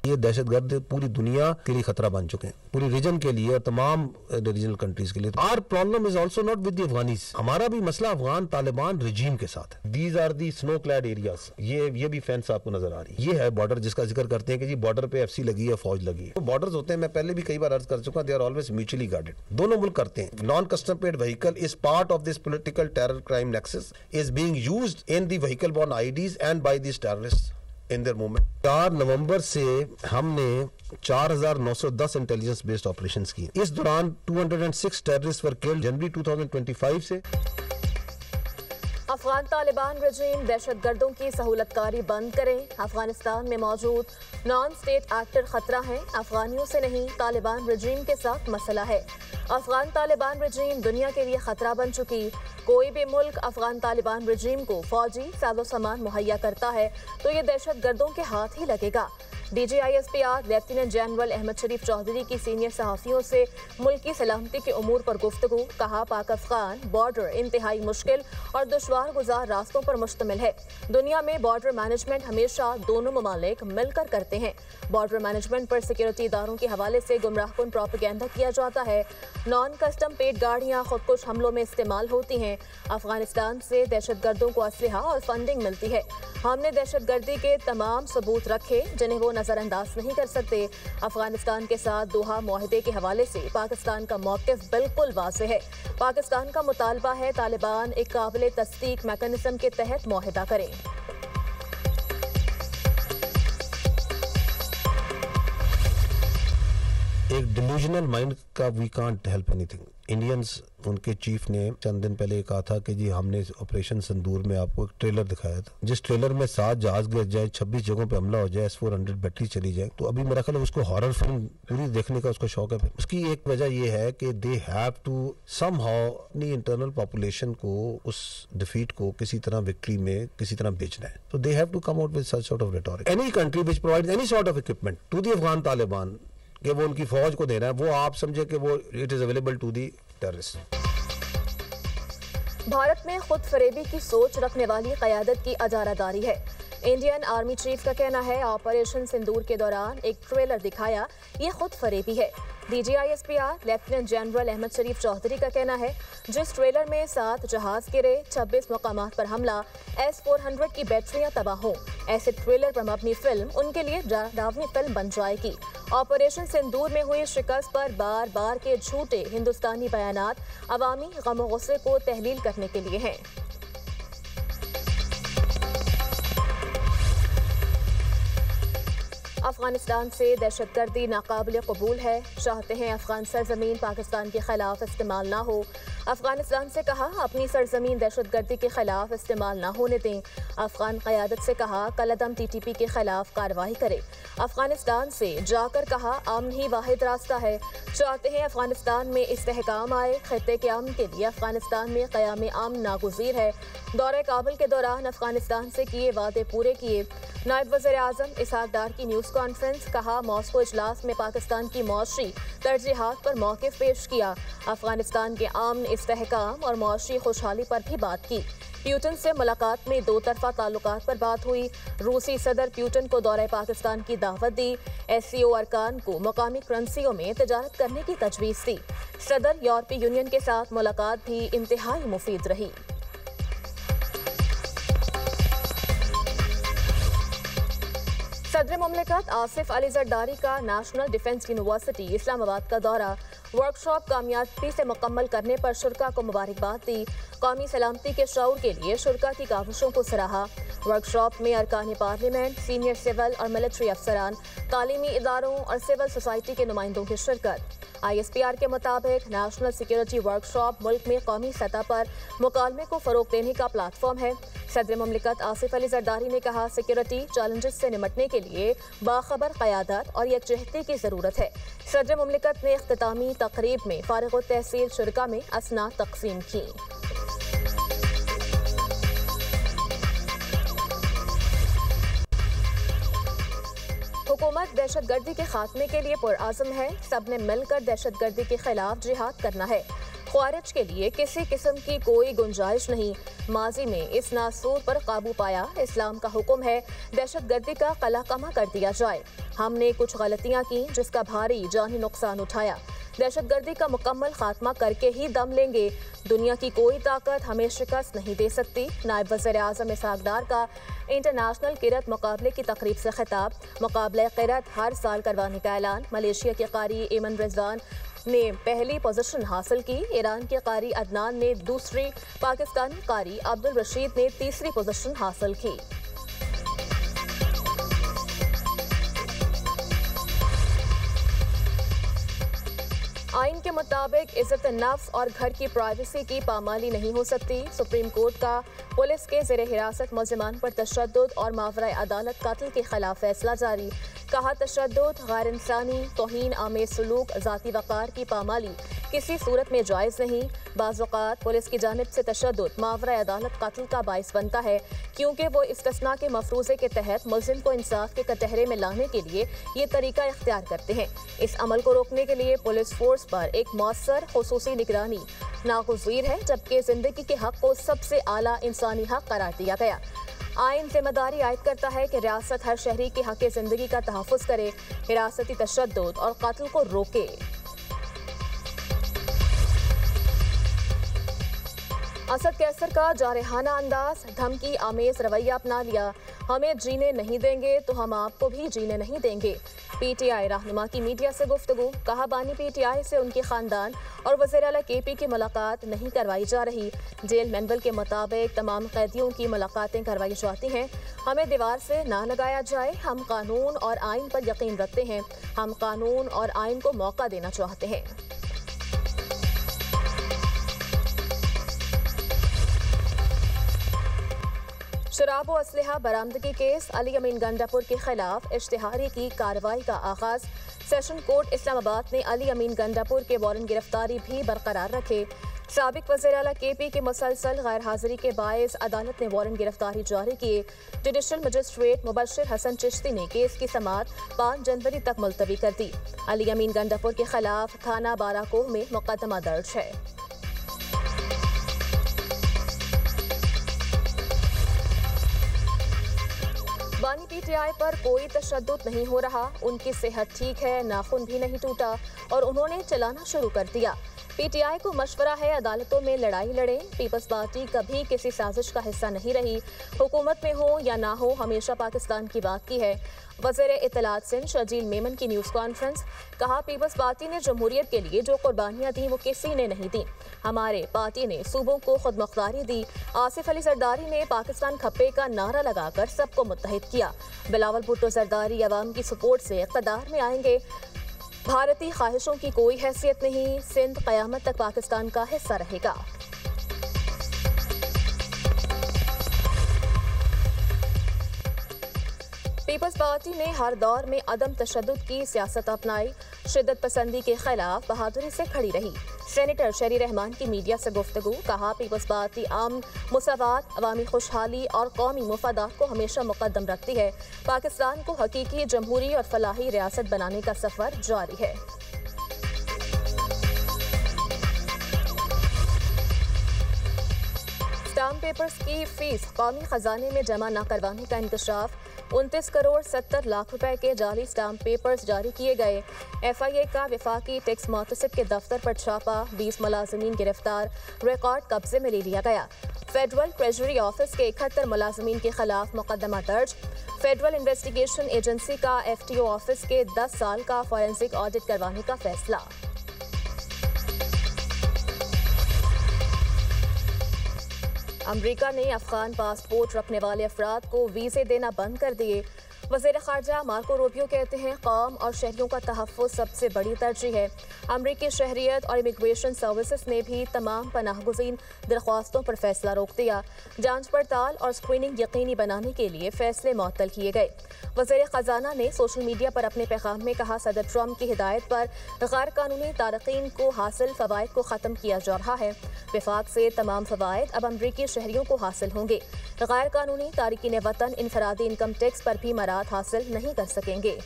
ये दहशतगर्द पूरी दुनिया के लिए खतरा बन चुके हैं, पूरी रीजन के लिए और तमाम रीजनल कंट्रीज के लिए। Our problem is also not with the Afghanis, हमारा भी मसला अफगान तालिबान रिजीम के साथ है। These are the snow clad areas, ये भी फेंस आपको नजर आ रही है। ये है बॉर्डर जिसका जिक्र करते हैं कि जी बॉर्डर पे एफसी लगी है, फौज लगी है। तो बॉर्डर्स होते हैं, मैं पहले भी कई बार अर्ज कर चुका, they are always mutually guarded. दोनों मुल्क करते हैं। Non custom paid vehicle is part of this political terror crime nexus is being used in the vehicle borne IEDs and by this terrorists in their movement. 4 नवंबर से हमने 4910 intelligence based operations की। इस दौरान 206 टेररिस्ट वर किल्ड। जनवरी 2025 से अफगान तालिबान रजीम दहशतगर्दों की सहूलतकारी बंद करें। अफगानिस्तान में मौजूद नॉन स्टेट एक्टर खतरा है, अफगानियों से नहीं तालिबान रजीम के साथ मसला है। अफगान तालिबान रजीम दुनिया के लिए खतरा बन चुकी। कोई भी मुल्क अफगान तालिबान रजीम को फौजी साजो सामान मुहैया करता है तो ये दहशतगर्दों के हाथ ही लगेगा। DGISPR लेफ्टिनेंट जनरल अहमद शरीफ चौधरी की सीनियर सहाफ़ियों से मुल्क की सलामती के उमूर पर गुफ्तगू। कहा, पाक अफगान बॉर्डर इंतहाई मुश्किल और दुश्वार गुजार रास्तों पर मुश्तमिल है। दुनिया में बॉर्डर मैनेजमेंट हमेशा दोनों ममालिक मिलकर करते हैं। बॉर्डर मैनेजमेंट पर सिक्योरिटी इदारों के हवाले से गुमराहकुन प्रोपेगेंडा किया जाता है। नॉन कस्टम पेड गाड़ियाँ खुदकुश हमलों में इस्तेमाल होती हैं। अफगानिस्तान से दहशतगर्दों को असलहा और फंडिंग मिलती है। हमने दहशतगर्दी के तमाम सबूत रखे जिन्हें वो नजरअंदाज नहीं कर सकते। अफगानिस्तान के साथ दोहा मुआहदे के हवाले से पाकिस्तान का मौक़िफ़ बिल्कुल वाज़ेह है। पाकिस्तान का मुतालबा है तालिबान एक काबिल तस्दीक मैकेनिज्म के तहत मुआहदा करें। एक डिल्यूजनल माइंड का we can't help anything. Indians, उनके चीफ ने चंद दिन पहले कहा था कि जी हमने ऑपरेशन संदूर में आपको एक ट्रेलर दिखाया था, जिस ट्रेलर में 7 जहाज गिर जाए, 26 जगहों पे हमला हो जाए, S-400 बैटरी चली जाए। तो अभी मेरा ख्याल है उसको हॉरर फिल्म पूरी देखने का उसको शौक है। उसकी एक वजह यह है कि दे हैव टू समहाउ अपनी इंटरनल पॉपुलेशन को उस डिफीट को किसी तरह विक्ट्री में किसी तरह बेचना है। तो they have to come out with such sort of rhetoric. Any country which provides any sort of equipment to the Afghan Taliban कि वो उनकी फौज को दे रहा है, वो आप समझे कि वो it is available to the terrorist. Bharat में खुद फरेबी की सोच रखने वाली क़यादत की अजारादारी है। इंडियन आर्मी चीफ का कहना है ऑपरेशन सिंदूर के दौरान एक ट्रेलर दिखाया, ये खुद फरेबी है। DGISPR लेफ्टिनेंट जनरल अहमद शरीफ चौधरी का कहना है जिस ट्रेलर में 7 जहाज गिरे, 26 मकामात पर हमला, S-400 की बैटरियां तबाह हों, ऐसे ट्रेलर पर मबनी फिल्म उनके लिए डरावनी फिल्म बन जाएगी। ऑपरेशन सिंदूर में हुई शिकस्त पर बार बार के झूठे हिंदुस्तानी बयानात अवामी गम और गुस्से को तहलील करने के लिए हैं। अफगानिस्तान से दहशतगर्दी नाकाबिल कबूल है। चाहते हैं अफगान सरजमीन पाकिस्तान के खिलाफ इस्तेमाल ना हो। अफगानिस्तान से कहा अपनी सरजमीन दहशतगर्दी के खिलाफ इस्तेमाल ना होने दें। अफगान क़यादत से कहा कलअदम TTP के खिलाफ कार्रवाई करे। अफगानिस्तान से जाकर कहा अमन ही वाहिद रास्ता है। चाहते हैं अफगानिस्तान में इस्तेहकाम आए। खित्ते के अमन के लिए अफगानिस्तान में क़याम अमन नागुज़ीर है। दौरे काबुल के दौरान अफगानिस्तान से किए वादे पूरे किए। नायब वज़ीर आज़म इसहाक डार की न्यूज़ कॉन्फ्रेंस। कहा मॉस्को इजलास में पाकिस्तान की मौशी तरजीहात पर मौक़िफ़ पेश किया। अफगानिस्तान के अमन, इस्तेहकाम और मौशी खुशहाली पर भी बात की। प्यूटन से मुलाकात में 2 तरफ़ा ताल्लुकात पर बात हुई। रूसी सदर प्यूटन को दौरे पाकिस्तान की दावत दी। SCO अरकान को मकामी करेंसियों में तिजारत करने की तजवीज़ दी। सदर यूरोपीय यूनियन के साथ मुलाकात भी इंतहाई मुफीद रही। सदर मुमलिकत आसिफ अली जरदारी का नेशनल डिफेंस यूनिवर्सिटी इस्लामाबाद का दौरा। वर्कशॉप कामयाबी से मुकम्मल करने पर शुरा को मुबारकबाद दी। कौमी सलामती के शऊर के लिए शुरा की काविशों को सराहा। वर्कशॉप में अरकान पार्लियामेंट, सीनियर सिविल और मिलिट्री अफसरान, तालीमी इदारों और सिविल सोसाइटी के नुमाइंदों की शिरकत। ISPR के मुताबिक नेशनल सिक्योरिटी वर्कशॉप मुल्क में कौमी सतह पर मुकालमे को फ़रोग देने का प्लेटफॉर्म है। सदर मुमलिकत आसिफ अली जरदारी ने कहा सिक्योरिटी चैलेंजेस से निमटने के लिए बाखबर क़यादत और यकजहती की ज़रूरत है। सदर मुमलिकत ने इख्तितामी तकरीब में फारिग तहसील शुरका में असनाद तकसीम की। हुकूमत दहशतगर्दी के खात्मे के लिए पुरआज़म है। सब ने मिलकर दहशतगर्दी के खिलाफ जिहाद करना है। ख्वारिज के लिए किसी किस्म की कोई गुंजाइश नहीं। माजी में इस नासूर पर काबू पाया। इस्लाम का हुक्म है दहशतगर्दी का कलाकमा कर दिया जाए। हमने कुछ गलतियां की जिसका भारी जानी नुकसान उठाया। दहशतगर्दी का मुकम्मल खात्मा करके ही दम लेंगे। दुनिया की कोई ताकत हमें शिकस्त नहीं दे सकती। नायब वज़ीर आज़म इसहाक डार का इंटरनेशनल किरत मुकाबले की तकरीब से खिताब। मुकाबला किरत हर साल करवाने का ऐलान। मलेशिया के कारी एमन रिजवान ने पहली पोजीशन हासिल की। ईरान के कारी अदनान ने दूसरी, पाकिस्तानी कारी अब्दुल रशीद ने तीसरी पोजीशन हासिल की। आइन के मुताबिक इज्जत नफ्स और घर की प्राइवेसी की पामाली नहीं हो सकती। सुप्रीम कोर्ट का पुलिस के ज़ेरे हिरासत मुल्ज़िमान पर तशद्दुद और मावराए अदालत कत्ल के खिलाफ फैसला जारी। कहा तशद्दुद, गैर इंसानी, तौहीन आमेज़ सलूक, ज़ाती वक़ार की पामाली किसी सूरत में जायज़ नहीं। बाज़ औक़ात पुलिस की जानिब से तशद्दुद मावराए अदालत कत्ल का बाइस बनता है, क्योंकि वो इस्तिस्ना के मफरूज़े के तहत मुल्ज़िम को इंसाफ के कटहरे में लाने के लिए ये तरीका इख्तियार करते हैं। इस अमल को रोकने के लिए पुलिस फोर्स पर एक मौसर खुसूसी निगरानी नागुज़ीर है, जबकि जिंदगी के हक को सबसे आला इंसानी हक करार दिया गया। आइन जिम्मेदारी आयद करता है कि रियासत हर शहरी के हक जिंदगी का तहफ़्फ़ुज़ करे, हिरासती तशद्दुद और कत्ल को रोके। असद कैसर का जारहाना अंदाज, धमकी आमेज रवैया अपना लिया। हमें जीने नहीं देंगे तो हम आपको भी जीने नहीं देंगे। पीटीआई रहनुमा की मीडिया से गुफ्तगू। कहा बानी पीटीआई से उनके खानदान और वज़ीर आला केपी की मुलाकात नहीं करवाई जा रही। जेल मैनुअल के मुताबिक तमाम कैदियों की मुलाकातें करवाई जाती हैं। हमें दीवार से ना लगाया जाए। हम कानून और आइन पर यकीन रखते हैं। हम कानून और आइन को मौका देना चाहते हैं। शराब व असलहा बरामदगी केस, अली अमीन गंडापुर के खिलाफ इश्तिहारी की कार्रवाई का आगाज। सेशन कोर्ट इस्लामाबाद ने अली अमीन गंडापुर के वारंट गिरफ्तारी भी बरकरार रखे। साबिक वज़ीर आला केपी की मुसलसल गैर हाजिरी के बायस अदालत ने वारंट गिरफ्तारी जारी किए। जुडिशल मजिस्ट्रेट मुबश्शिर हसन चिश्ती ने केस की समाअत 5 जनवरी तक मुलतवी कर दी। अली अमीन गंडापुर के खिलाफ थाना बाराकोह में मुकदमा दर्ज है। बानी पीटीआई पर कोई तशद्दुद नहीं हो रहा। उनकी सेहत ठीक है, नाखून भी नहीं टूटा और उन्होंने चलाना शुरू कर दिया। पीटीआई को मशवरा है अदालतों में लड़ाई लड़ें। पीपल्स पार्टी कभी किसी साजिश का हिस्सा नहीं रही। हुकूमत में हो या ना हो, हमेशा पाकिस्तान की बात की है। वज़ीर इत्तलात सिंध शर्जील मेमन की न्यूज़ कॉन्फ्रेंस। कहा पीपल्स पार्टी ने जमहूरियत के लिए जो कुर्बानियाँ दी वो किसी ने नहीं दी। हमारे पार्टी ने सूबों को खुद मुख्तारी दी। आसिफ अली जरदारी ने पाकिस्तान खप्पे का नारा लगाकर सबको मुत्तहिद किया। बिलावल भुट्टो जरदारी अवाम की सपोर्ट से इक़्तिदार में आएंगे। भारतीय ख्वाहिशों की कोई हैसियत नहीं। सिंध क़यामत तक पाकिस्तान का हिस्सा रहेगा। पीपल्स पार्टी ने हर दौर में अदम तशद्दुद की सियासत अपनाई। शिद्दत पसंदी के खिलाफ बहादुरी से खड़ी रही। सेनेटर शरी रहमान की मीडिया से गुफ्तगू। कहा पीपल्स पार्टी अमन, मुसावात, अवामी खुशहाली और कौमी मुफादात को हमेशा मुकद्दम रखती है। पाकिस्तान को हकीकी जमहूरी और फलाही रियासत बनाने का सफर जारी है। स्टाम्प पेपर्स की फीस कौमी खजाने में जमा न करवाने का इंकशाफ। 29 करोड़ 70 लाख रुपए के जाली स्टाम्प पेपर्स जारी किए गए। FIA का वफाकी टैक्स मुहतसिब के दफ्तर पर छापा। 20 मुलाजमीन गिरफ्तार, रिकॉर्ड कब्जे में ले लिया गया। फेडरल ट्रेजरी ऑफिस के 71 मुलाजमीन के खिलाफ मुकदमा दर्ज। फेडरल इन्वेस्टिगेशन एजेंसी का FTO ऑफिस के 10 साल का फॉरेंसिक ऑडिट करवाने का फैसला। अमरीका ने अफगान पासपोर्ट रखने वाले अफराद को वीज़े देना बंद कर दिए। वज़ीर ख़ारजा मार्को रूबियो कहते हैं कौम और शहरियों का तहफ़्फ़ुज़ सबसे बड़ी तरजीह है। अमरीकी शहरियत और इमिग्रेशन सर्विसेज ने भी तमाम पनाहगुज़ीन दरख्वास्तों पर फैसला रोक दिया। जांच पड़ताल और स्क्रीनिंग यकीनी बनाने के लिए फ़ैसले मुअत्तल किए गए। वज़ीर ख़जाना ने सोशल मीडिया पर अपने पैगाम में कहा सदर ट्रम्प की हिदायत पर गैर कानूनी तारक़ीन को हासिल फ़वाइद को ख़त्म किया जा रहा है। विफाक से तमाम फ़वाइद अब अमरीकी शहरियों को हासिल होंगे। गैर कानूनी तारिकीन वतन इनफरादी इनकम टैक्स पर भी मराद हासिल नहीं कर सकेंगे।